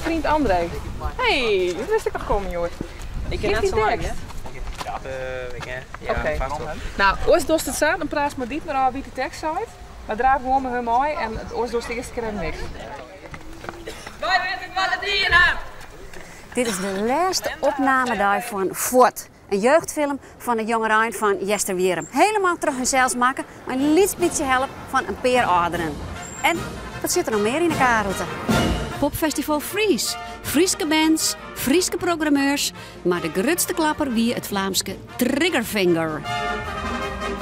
vriend André. Hey, dat wist ik nog komen, joh. Ik ken het zo lang, hè? Ja, Oké. vast wel. Nou, als dost het staat, dan praat maar niet meer over wie de tekst zei. Maar draai gewoon met hem mee en het oors dost de eerste keer niks. Wij weten wat het hier. Dit is de laatste opnamedag van Fort. Een jeugdfilm van de jonge Rijn van Jester Wierum. Helemaal terug in zelfs maken, maar een liets beetje help van een paar ouderen. En wat zit er nog meer in de kaarten? Popfestival Fries. Frieske bands, Frieske programmeurs, maar de grootste klapper wie het Vlaamse Triggerfinger.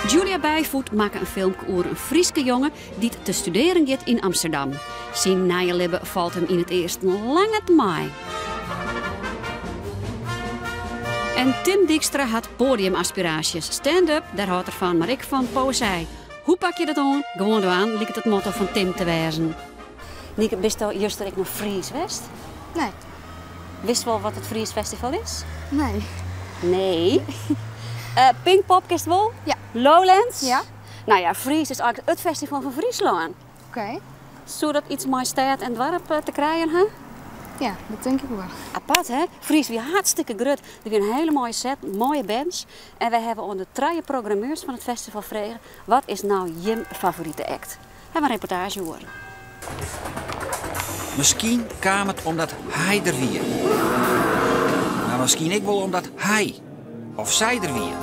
Julia Bijvoet maakt een film over een Frieske jongen die te studeren gaat in Amsterdam. Zijn naaienlibben valt hem in het eerst lang het maai. En Tim Dijkstra had podiumaspiraties. Stand-up, daar houdt er van, maar ik van poëzij. Hoe pak je dat aan? Gewoon aan, lijkt het motto van Tim te wijzen. Nieke, wist je juist nog Fries West? Nee. Wist je wel wat het Fries Festival is? Nee. Nee. Pinkpop, kist wel? Ja. Lowlands? Ja. Nou ja, Fries is eigenlijk het festival van Friesland. Oké. Zou dat iets moois stad en dorp te krijgen, hè? Ja, dat denk ik wel. Apart, hè? Fries weer hartstikke groot. Er weer een hele mooie set, mooie bands. En wij hebben onder 3 programmeurs van het festival gevraagd: wat is nou je favoriete act? We hebben een reportage horen. Misschien kwam het omdat hij er weer. Maar misschien ook wel omdat hij of zij er weer.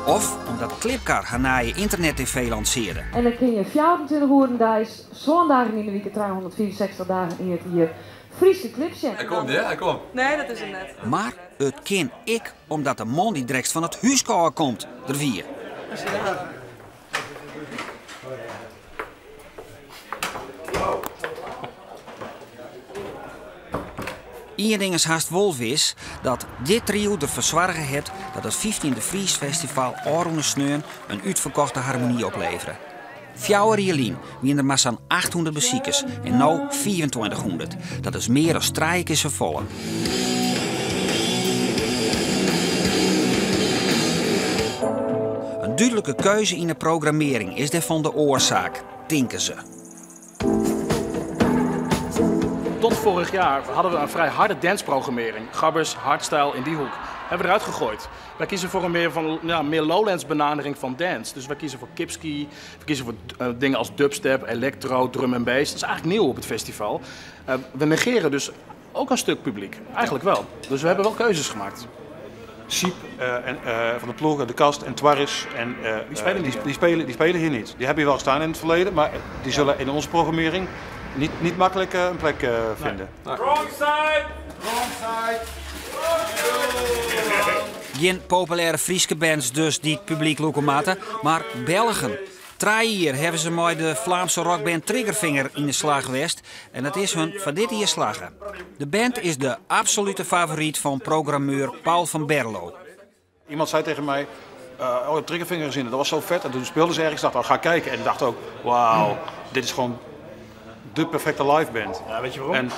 Of omdat Clipcar haar naaie internet-tv lanceerde. En dan kun je 24 uur dagelijks, zondagen in de week, 364 dagen in het hier. Friese clipje. Hij komt, ja? Hij komt. Nee, dat is hem net. Maar het ken ik omdat de man die direct van het huiskamer komt, er weer. Eén ding is haast wolf is dat dit trio er verzorgen heeft dat het 15e Fries Festival Aroene Sneun een uitverkochte harmonie opleveren. Fjouwer Jelien wien er maar zo'n 800 bezoekers en nu 2400. Dat is meer dan 3 keer zo volle. Een duidelijke keuze in de programmering is daarvan de oorzaak, denken ze. Tot vorig jaar hadden we een vrij harde danceprogrammering. Gabbers, hardstyle in die hoek. Hebben we eruit gegooid. Wij kiezen voor een meer lowlands benadering van dance. Dus wij kiezen voor kipski, we kiezen voor dingen als dubstep, electro, drum en bass. Dat is eigenlijk nieuw op het festival. We negeren dus ook een stuk publiek. Eigenlijk wel. Dus we hebben wel keuzes gemaakt. Siep van de ploeg, de kast en Twaris. En, die spelen hier niet. Die hebben hier wel gestaan in het verleden, maar die zullen in onze programmering niet makkelijk een plek vinden. Nee. Wrong side! Wrong side! Geen populaire Frieske bands dus die het publiek lokomaten, maar Belgen. 3 jaar hebben ze met de Vlaamse rockband Triggerfinger in de slag geweest en dat is hun van dit hier slagen. De band is de absolute favoriet van programmeur Paul van Berlo. Iemand zei tegen mij, oh, Triggerfinger is in, dat was zo vet. En toen speelden ze ergens, dacht ik, ga kijken. En ik dacht ook, wauw, dit is gewoon de perfecte liveband. Ja, weet je waarom? En,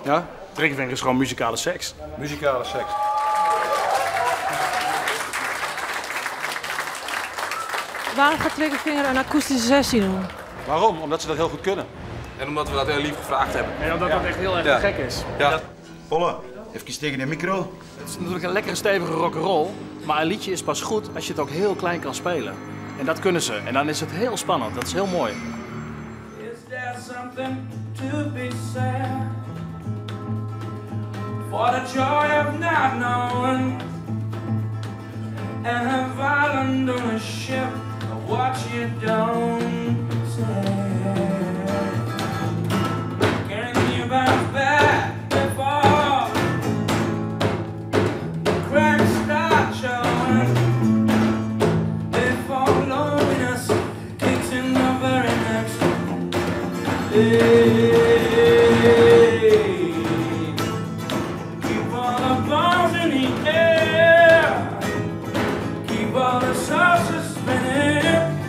ja? Triggerfinger is gewoon muzikale seks. Muzikale seks. Waarom gaat Triggerfinger een akoestische sessie doen? Waarom? Omdat ze dat heel goed kunnen. En omdat we dat heel lief gevraagd hebben. En omdat dat echt heel erg gek is. Ja. Olle, even tegen de micro. Het is natuurlijk een lekkere stevige rock'n'roll, maar een liedje is pas goed als je het ook heel klein kan spelen. En dat kunnen ze. En dan is het heel spannend. Dat is heel mooi. Is there something to be said for the joy of not knowing and have island on a ship of what you don't say? Can you bounce back before the cracks start showing? Before loneliness kicks in the very next day. Keep all the bones in the air. Keep all the sauces spinning.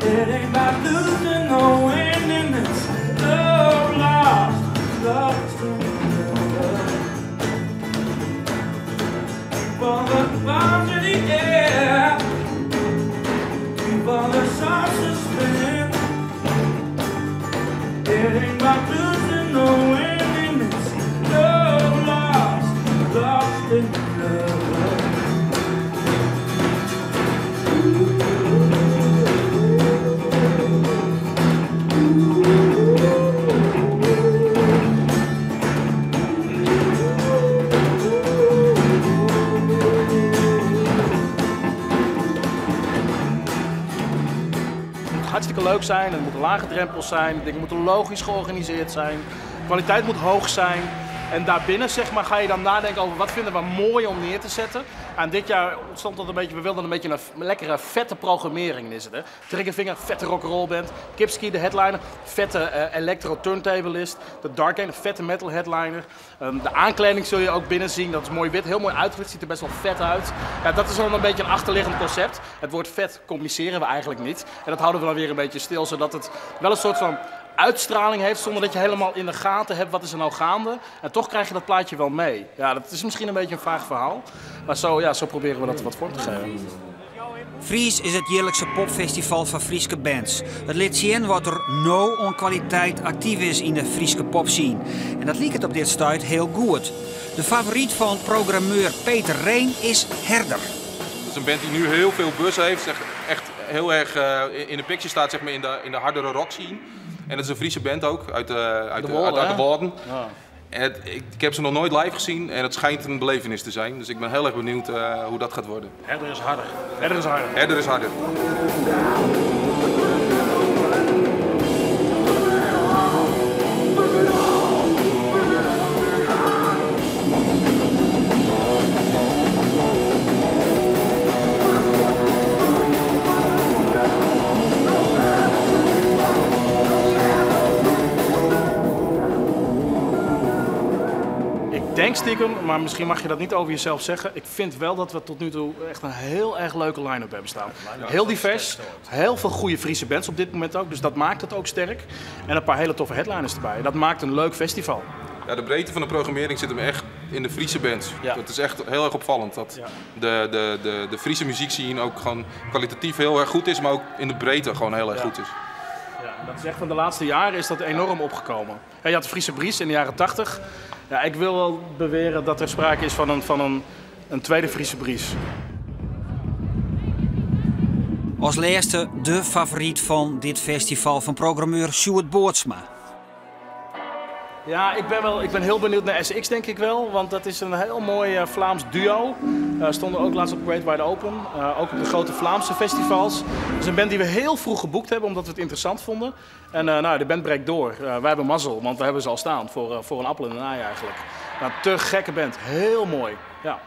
It ain't about losing no winning. It's love lost, lost in love. Keep all the bones in the air. Keep all the sauces spinning. It ain't about losing no winning. hartstikke leuk zijn. Er moeten lage drempels zijn, dingen moeten logisch georganiseerd zijn. De kwaliteit moet hoog zijn. En daarbinnen zeg maar, ga je dan nadenken over wat vinden we mooi om neer te zetten. En dit jaar ontstond dat een beetje, we wilden een beetje een lekkere, vette programmering is het. Hè? Triggerfinger, vette rock'n'roll band. Kipski, de headliner, vette electro turntablist. De Dark Angel, vette metal headliner. De aankleding zul je ook binnen zien, dat is mooi wit, heel mooi uitgelicht, ziet er best wel vet uit. Ja, dat is dan een beetje een achterliggend concept. Het woord vet communiceren we eigenlijk niet. En dat houden we dan weer een beetje stil, zodat het wel een soort van uitstraling heeft, zonder dat je helemaal in de gaten hebt wat is er nou gaande. En toch krijg je dat plaatje wel mee. Ja, dat is misschien een beetje een vaag verhaal. Maar zo proberen we dat wat vorm te geven. Fries is het jaarlijkse popfestival van Frieske bands. Het laat zien wat er nou aan kwaliteit actief is in de Frieske popscene. En dat liep het op dit stuit heel goed. De favoriet van programmeur Peter Reen is Herder. Dat is een band die nu heel veel buzz heeft. Echt heel erg in de picture staat zeg maar, in de hardere rock scene. En het is een Friese band ook, uit de Woorden. Ja. En ik heb ze nog nooit live gezien en het schijnt een belevenis te zijn. Dus ik ben heel erg benieuwd hoe dat gaat worden. Herder is harder. Herder is harder. Herder is harder. Ik denk stiekem, maar misschien mag je dat niet over jezelf zeggen. Ik vind wel dat we tot nu toe echt een heel erg leuke line-up hebben staan. Heel divers, heel veel goede Friese bands op dit moment ook. Dus dat maakt het ook sterk. En een paar hele toffe headliners erbij. Dat maakt een leuk festival. Ja, de breedte van de programmering zit hem echt in de Friese bands. Ja. Dat is echt heel erg opvallend. Dat de Friese muziekscene ook gewoon kwalitatief heel erg goed is, maar ook in de breedte gewoon heel erg goed is. Ja, dat is echt van de laatste jaren is dat enorm opgekomen. Ja, je had de Friese Bries in de jaren 80. Ja, ik wil wel beweren dat er sprake is van een tweede Friese Bries. Als laatste de favoriet van dit festival van programmeur Sjoerd Boortsma. Ja, ik ben heel benieuwd naar SX denk ik wel, want dat is een heel mooi Vlaams duo. Stonden ook laatst op Great Wide Open, ook op de grote Vlaamse festivals. Het is een band die we heel vroeg geboekt hebben, omdat we het interessant vonden. En de band breekt door. Wij hebben mazzel, want we hebben ze al staan voor een appel en een ei eigenlijk. Nou, te gekke band, heel mooi. Ja.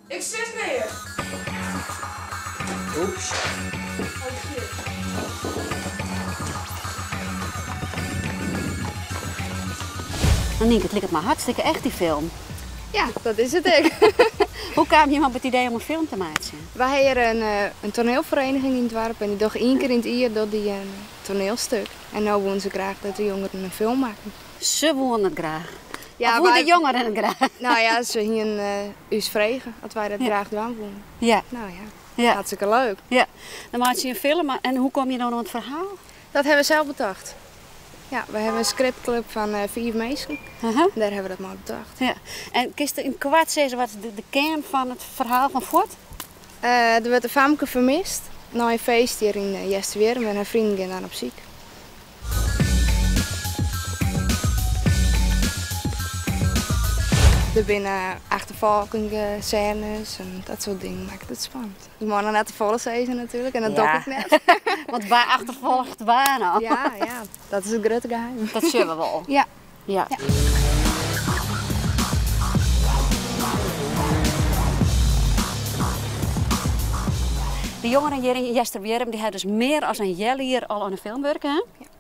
Ik zit neer. Oeps. Nienke, het lijkt maar hartstikke echt die film. Ja, dat is het ook. Hoe kwam je op het idee om een film te maken? Wij hebben een toneelvereniging in het dorp en die doen 1 keer in het jaar een toneelstuk. En nu willen ze graag dat de jongeren een film maken. Ze willen het graag. Ja, hoe de jongeren het graag? Nou ja, ze gingen ons vragen dat wij dat graag doen willen. Ja. Nou ja, hartstikke leuk. Ja, dan maak je een film. En hoe kom je dan op het verhaal? Dat hebben we zelf bedacht. Ja, we hebben een scriptclub van 4 mensen. Daar hebben we dat maar bedacht. Ja. En kun je in kwart zeggen wat de kern van het verhaal van Fort? Er werd een famke vermist. Na een feest hier in Jesterweer en haar vrienden gaan dan op ziek. Er binnen achtervolgingen, scènes en dat soort dingen maakt het spannend. Je moet net de volle season natuurlijk en dat doe ik net. Want waar achtervolgt waar nou? Ja, dat is het grote geheim. Dat zullen we wel. Ja. De jongeren hier in Jesterweer die hebben dus meer dan een jaar hier al aan de film werken. Hè? Ja.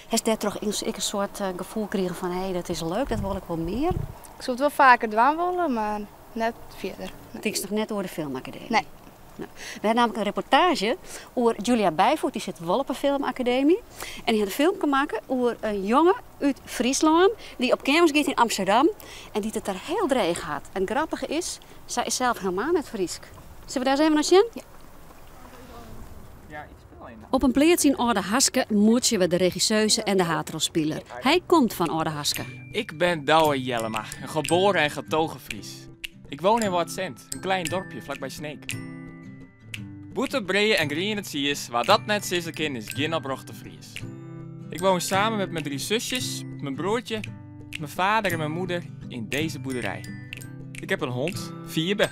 Heeft daar toch een soort gevoel gekregen van hé, dat is leuk, dat wil ik wel meer? Ik zou het wel vaker doen willen, maar net verder. Het is nog net door de filmacademie? Nee. Nou, we hebben namelijk een reportage over Julia Bijvoet, die zit wel op een filmacademie. En die had een film gemaakt over een jongen uit Friesland die op kamers gaat in Amsterdam en die het daar heel dreig had. En het grappige is, zij is zelf helemaal net Friesk. Zullen we daar eens even naar zien? Ja. Op een plaats in Oudehaske moetsen we de regisseuse en de hatrolspeler. Hij komt van Oudehaske. Ik ben Douwe Jellema, een geboren en getogen Fries. Ik woon in Wadsent, een klein dorpje vlakbij Sneek. Boete, breeën en grien het zie is, waar dat net zitten kind is geen oprochte Fries. Ik woon samen met mijn 3 zusjes, mijn broertje, mijn vader en mijn moeder in deze boerderij. Ik heb een hond, Vierbe,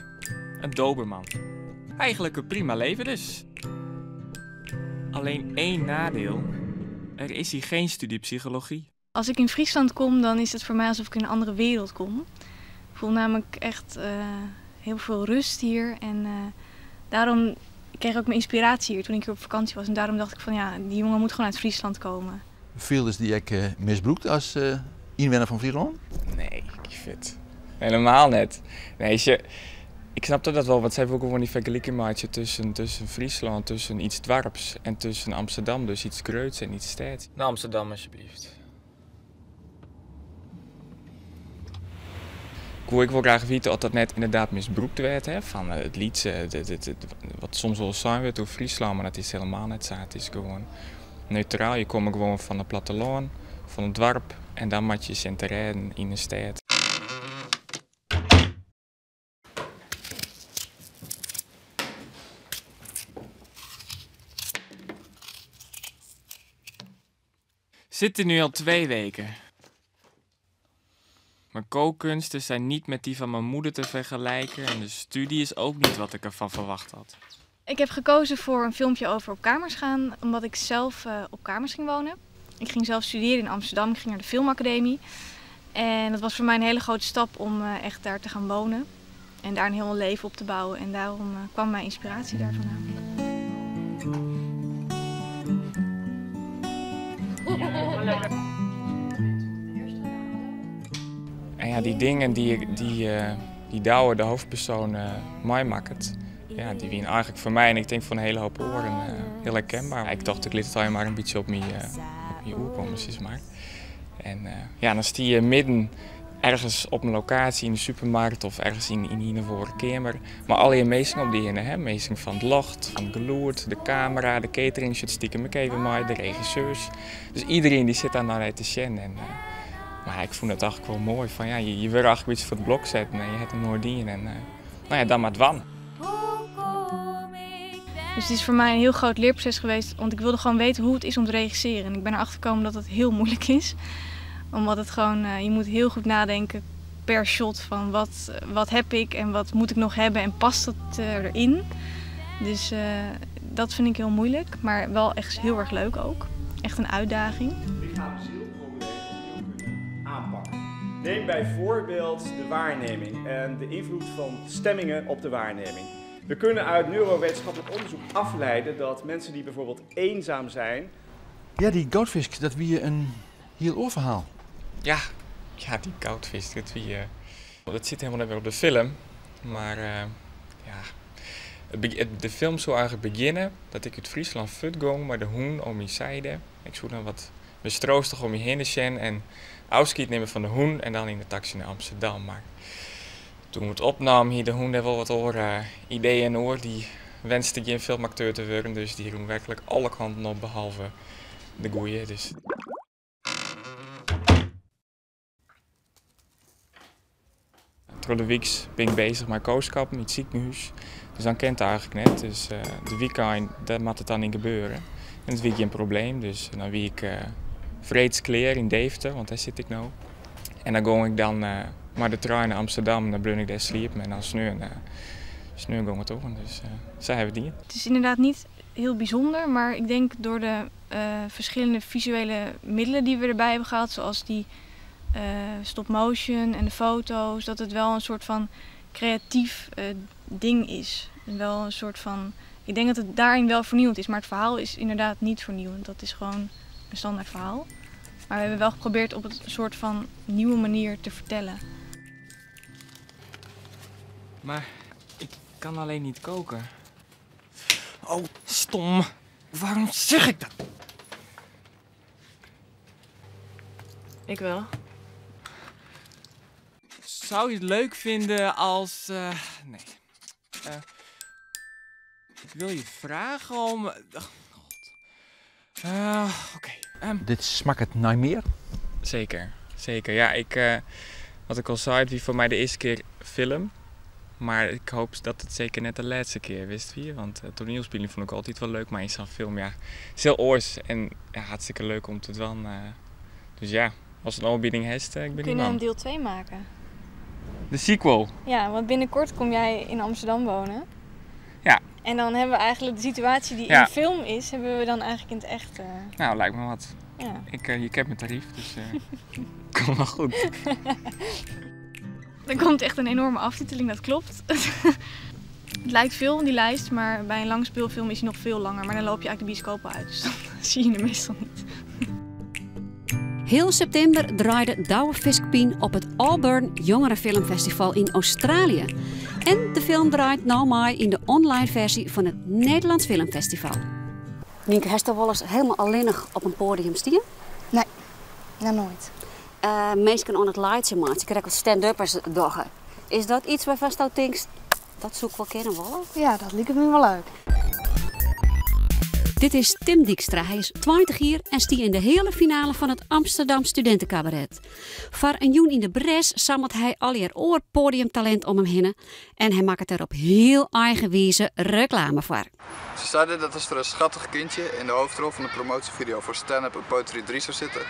een doberman. Eigenlijk een prima leven dus. Alleen 1 nadeel. Er is hier geen studie psychologie. Als ik in Friesland kom, dan is het voor mij alsof ik in een andere wereld kom. Ik voel namelijk echt heel veel rust hier. En daarom kreeg ik ook mijn inspiratie hier toen ik hier op vakantie was. En daarom dacht ik van ja, die jongen moet gewoon uit Friesland komen. Veel is die ik misbruikt als inwoner van Friesland? Nee, Kievit. Helemaal net. Nee, ik snap dat wel, want ze hebben ook gewoon die vergelijking tussen Friesland, tussen iets dwarps en tussen Amsterdam, dus iets groots en iets steds. Naar Amsterdam alsjeblieft. Ik wil graag weten of dat net inderdaad misbruikt werd, hè, van het lied, wat soms wel zijn werd door Friesland, maar dat is helemaal net zo. Het is gewoon neutraal, je komt gewoon van het platteland, van het dorp en dan moet je centreren in een stad. Zit er nu al 2 weken. Mijn kookkunsten zijn niet met die van mijn moeder te vergelijken en de studie is ook niet wat ik ervan verwacht had. Ik heb gekozen voor een filmpje over op kamers gaan, omdat ik zelf op kamers ging wonen. Ik ging zelf studeren in Amsterdam, ik ging naar de filmacademie. En dat was voor mij een hele grote stap om echt daar te gaan wonen. En daar een heel leven op te bouwen. En daarom kwam mijn inspiratie daar vandaan. En ja, die dingen die Douwe, de hoofdpersoon, mij maakt, ja, die waren eigenlijk voor mij en ik denk voor een hele hoop oren heel herkenbaar. Ik dacht, ik liet het maar een beetje op mijn oor komen, zeg maar. En ja, dan sta je midden ergens op een locatie in de supermarkt of ergens in een kamer. Maar alle meesting op die hinnen, hè? Meesting van het licht, van het geluid, de camera, de catering zit stiekem ik even mee, de regisseurs. Dus iedereen die zit daar naar te zien. En maar ik vond het eigenlijk wel mooi van ja, je wil eigenlijk iets voor het blok zetten en je hebt een mooi ding en nou ja, dan maar het wan. Dus het is voor mij een heel groot leerproces geweest, want ik wilde gewoon weten hoe het is om te regisseren. En ik ben erachter gekomen dat het heel moeilijk is. Omdat het gewoon, je moet heel goed nadenken per shot van wat heb ik en wat moet ik nog hebben en past het erin. Dus dat vind ik heel moeilijk, maar wel echt heel erg leuk ook. Echt een uitdaging. Aanpakken. Neem bijvoorbeeld de waarneming en de invloed van stemmingen op de waarneming. We kunnen uit neurowetenschappelijk onderzoek afleiden dat mensen die bijvoorbeeld eenzaam zijn... Ja, die goudvis, dat wie een heel oorverhaal. Ja, die goudvis, dat zit helemaal net weer op de film. Maar ja, de film zou eigenlijk beginnen dat ik uit Friesland ging, maar de hoen om je zijde. Ik zou dan wat bestroostig om je heen zijn en afscheid nemen van de hoen en dan in de taxi naar Amsterdam. Maar toen we het opnamen, hier de hoen heeft wel wat ideeën en oor. Die wenste geen filmacteur te worden, dus die doen werkelijk alle kanten op behalve de goeie. Dus. Door de week ben ik bezig met kooskappen in het ziekenhuis. Dus dan kent het eigenlijk net. Dus de weekend, daar moet het dan niet gebeuren. En dat is geen probleem. Dus dan wie ik Vreedskleer in Deventer, want daar zit ik nu. En dan ga ik dan maar de trein naar Amsterdam en dan blun ik daar sliepen. En dan sneu gaan we toch. Dus zo hebben we die. Het is inderdaad niet heel bijzonder, maar ik denk door de verschillende visuele middelen die we erbij hebben gehad, zoals die stop motion en de foto's, dat het wel een soort van creatief ding is. En wel een soort van, ik denk dat het daarin wel vernieuwend is, maar het verhaal is inderdaad niet vernieuwend. Dat is gewoon een standaard verhaal. Maar we hebben wel geprobeerd op een soort van nieuwe manier te vertellen. Maar ik kan alleen niet koken. Oh, stom. Waarom zeg ik dat? Ik wel. Zou je het leuk vinden als... nee. Ik wil je vragen om... Oké. Dit smaakt naar meer? Zeker. Zeker. Ja, wat ik al zei, het wie voor mij de eerste keer film. Maar ik hoop dat het zeker net de laatste keer wist wie. Want toneelspelen vond ik altijd wel leuk. Maar in zo'n film, ja, is heel oors. En ja, hartstikke leuk om te doen. Dus ja, als het een aanbieding heeft, ik ben die man. We kunnen een deel 2 maken. De sequel. Ja, want binnenkort kom jij in Amsterdam wonen. Ja. En dan hebben we eigenlijk de situatie die in de film is, hebben we dan eigenlijk in het echt. Nou, lijkt me wat. Ja. Ik heb mijn tarief, dus komt wel goed. Er komt echt een enorme aftiteling, dat klopt. Het lijkt veel, die lijst, maar bij een langspeelfilm is hij nog veel langer. Maar dan loop je eigenlijk de bioscoop uit, dus dan zie je hem meestal niet. Heel september draaide Douwe Fiskpien op het Auburn Jongerenfilmfestival in Australië. En de film draait nou maar in de online versie van het Nederlands Filmfestival. Nienke, heb je wel eens helemaal alleenig op een podium staan? Nee, nou nooit. Mensen aan het lightje maken, je krijgt wat stand-uppers doggen. Is dat iets waarvan je denkt, dat zoek ik wel kennen willen? Ja, dat lijkt me wel leuk. Dit is Tim Dijkstra. Hij is 20 jaar en stie in de hele finale van het Amsterdam Studentencabaret. Voor een joen in de bres zamelt hij al je oor podiumtalent om hem heen. En hij maakt er op heel eigen wijze reclame voor. Ze zeiden dat als er een schattig kindje in de hoofdrol van de promotievideo voor Stand Up en Poetry 3 zou zitten,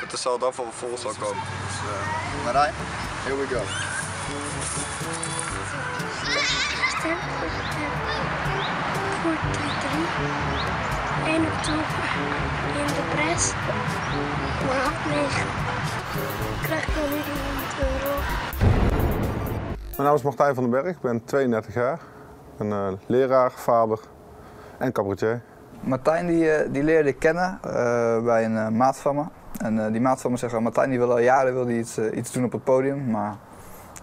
dat er zal dan wel vol zal komen. Dus, Marijn, here we go. Stand Up en Poetry 3. 1 oktober in de pres. Maar half 9 krijg ik wel nu €100. Mijn naam is Martijn van den Berg, ik ben 32 jaar. Ik ben leraar, vader en cabaretier. Martijn die leerde ik kennen bij een maat van me. En die maat van me zegt, Martijn die wil al jaren iets doen op het podium. Maar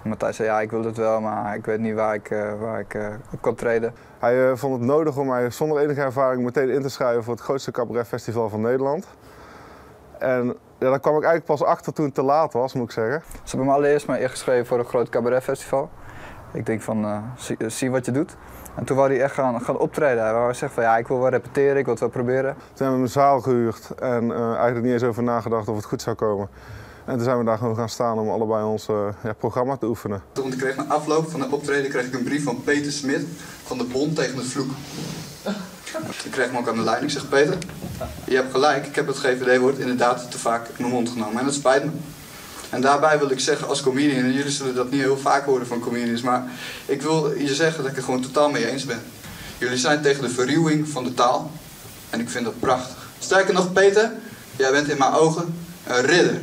Martijn zei, ja, ik wil het wel, maar ik weet niet waar ik op kan treden. Hij vond het nodig om mij zonder enige ervaring meteen in te schrijven voor het grootste cabaretfestival van Nederland. En ja, daar kwam ik eigenlijk pas achter toen het te laat was, moet ik zeggen. Ze hebben me allereerst maar ingeschreven voor een groot cabaretfestival. Ik denk van, zie wat je doet. En toen wou hij echt gaan optreden. Hij wou zeggen van, ja, ik wil wel repeteren, ik wil het wel proberen. Toen hebben we een zaal gehuurd en eigenlijk niet eens over nagedacht of het goed zou komen. En toen zijn we daar gewoon gaan staan om allebei ons programma te oefenen. Toen kreeg ik na afloop van de optreden kreeg ik een brief van Peter Smit van de Bond tegen het Vloek. Toen kreeg ik me ook aan de lijn. Ik zeg, Peter, je hebt gelijk, ik heb het GVD-woord inderdaad te vaak in mijn mond genomen en dat spijt me. En daarbij wil ik zeggen als comedian, en jullie zullen dat niet heel vaak horen van comedians, maar ik wil je zeggen dat ik er gewoon totaal mee eens ben. Jullie zijn tegen de verruwing van de taal en ik vind dat prachtig. Sterker nog, Peter, jij bent in mijn ogen een ridder.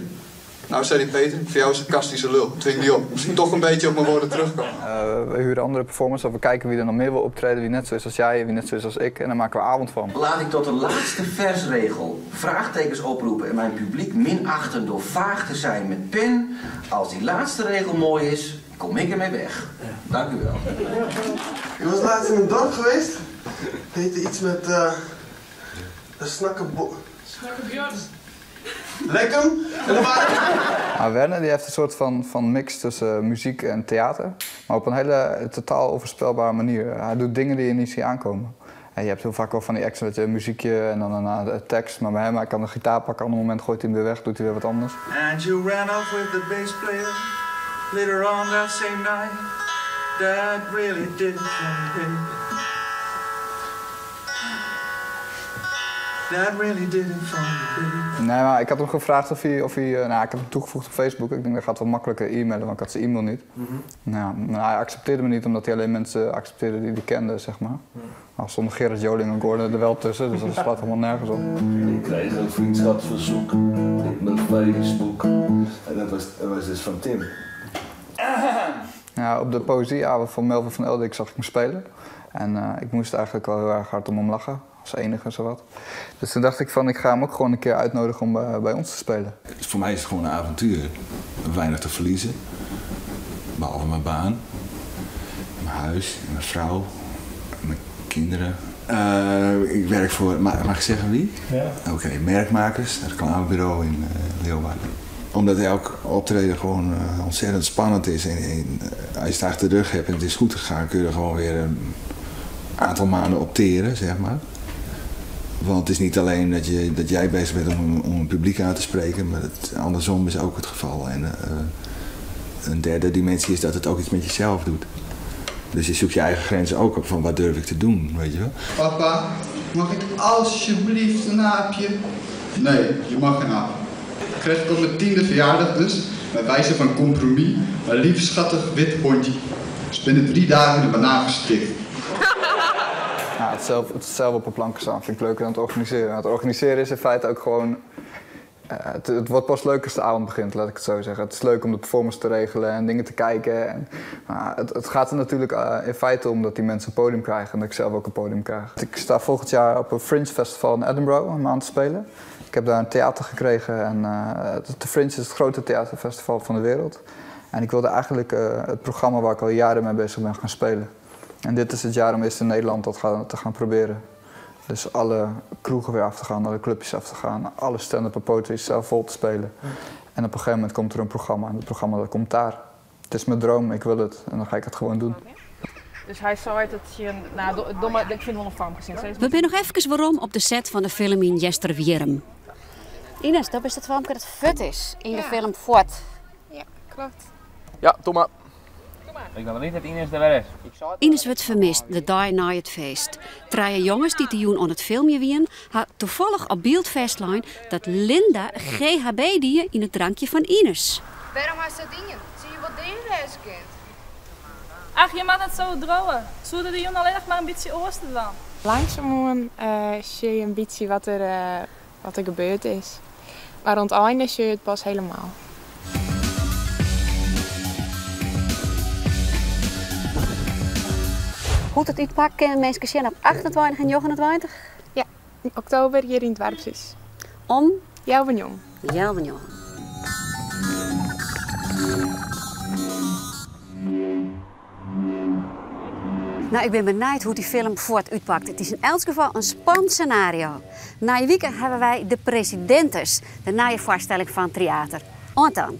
Nou, zei die Peter, voor jou is een sarcastische lul. Dwing niet op. Misschien toch een beetje op mijn woorden terugkomen. We huren andere performers of we kijken wie er nog meer wil optreden, wie net zo is als jij, wie net zo is als ik. En dan maken we avond van. Laat ik tot de laatste versregel vraagtekens oproepen en mijn publiek minachten door vaag te zijn met pen. Als die laatste regel mooi is, kom ik ermee weg. Dank u wel. Ik was laatst in een dorp geweest. Het heette iets met een snakkenbo... Snakkenbjörn. Lekker. Werner die heeft een soort van mix tussen muziek en theater, maar op een hele totaal onvoorspelbare manier. Hij doet dingen die je niet ziet aankomen. En je hebt heel vaak wel van die acts met een muziekje en dan een tekst, maar bij hem hij kan de gitaar pakken, op een moment gooit hij hem weer weg, doet hij weer wat anders. And you ran off with the bass player later on that same night. That really didn't fly. That really didn't fly. Nee, maar ik had hem gevraagd of hij nou, ik heb hem toegevoegd op Facebook. Ik denk dat gaat wel makkelijker e-mailen, want ik had zijn e-mail niet. Nou, maar hij accepteerde me niet omdat hij alleen mensen accepteerde die hij kende, zeg maar. Nou, stonden Gerard Joling en Gordon er wel tussen, dus dat slaat helemaal nergens op. Ik kreeg een vriendschapsverzoek op mijn Facebook en dat was dus van Tim. Ja, op de poëzieavond van Melvin van Eldik zag ik hem spelen. En ik moest eigenlijk wel heel erg hard om hem lachen. Als enige zowat. Dus toen dacht ik van, ik ga hem ook gewoon een keer uitnodigen om bij ons te spelen. Voor mij is het gewoon een avontuur. Weinig te verliezen. Behalve mijn baan, mijn huis, mijn vrouw, mijn kinderen, Ik werk voor, mag ik zeggen wie? Ja. Oké, merkmakers, een reclamebureau in Leeuwarden. Omdat elk optreden gewoon ontzettend spannend is. En als je het achter de rug hebt en het is goed gegaan, kun je er gewoon weer een aantal maanden opteren, zeg maar. Want het is niet alleen dat jij bezig bent om een publiek aan te spreken, maar andersom is ook het geval. En een derde dimensie is dat het ook iets met jezelf doet. Dus je zoekt je eigen grenzen ook op van wat durf ik te doen, weet je wel. Papa, mag ik alsjeblieft een aapje? Nee, je mag geen aap. Ik kreeg het op mijn 10e verjaardag dus, bij wijze van compromis, een lief schattig wit hondje. Dus binnen 3 dagen de banaan gestrikt. Ja, het zelf op een plank staan vind ik leuker dan het organiseren. Het organiseren is in feite ook gewoon... Het wordt pas leuk als de avond begint, laat ik het zo zeggen. Het is leuk om de performance te regelen en dingen te kijken. En, het gaat er natuurlijk in feite om dat die mensen een podium krijgen en dat ik zelf ook een podium krijg. Ik sta volgend jaar op een Fringe Festival in Edinburgh een maand te spelen. Ik heb daar een theater gekregen en de Fringe is het grote theaterfestival van de wereld. En ik wilde eigenlijk het programma waar ik al jaren mee bezig ben gaan spelen. En dit is het jaar om eerst in Nederland dat te gaan proberen. Dus alle kroegen weer af te gaan, alle clubjes af te gaan, alle stand-up poetry zelf vol te spelen. En op een gegeven moment komt er een programma en het programma dat komt daar. Het is mijn droom, ik wil het en dan ga ik het gewoon doen. Dus hij zei dat je, nou, domme, ik vind het wel een farm gezien. We zijn nog even waarom op de set van de film in Jester Wierum. Ines, dat is het filmpje dat fut is in de film Fort. Ja, klopt. Ja, Thomas. Ik wil niet dat Ines er weer is. Ines wordt vermist de dag na het feest. 3 jongens die te joen aan het filmje wien, had toevallig op beeld vastline dat Linda GHB die in het drankje van Ines. Waarom had ze dat in? Zie je wat deze kind? Ach, je mag het zo drogen. Zouden de jongen alleen nog maar een beetje oosten dan? Langzamerhand zie je een beetje wat er gebeurd is. Maar rond het einde zie je het pas helemaal. Hoe het uitpakken mensen zien op 28 en 29? Ja, in oktober hier in het Dwarpshuis. Om? Jelvenjong. Jelvenjong. Nou, ik ben benieuwd hoe die film Fort uitpakt. Het is in elk geval een spannend scenario. Na je weekend hebben wij de Presidentes, de nieuwe voorstelling van het theater. Ontan.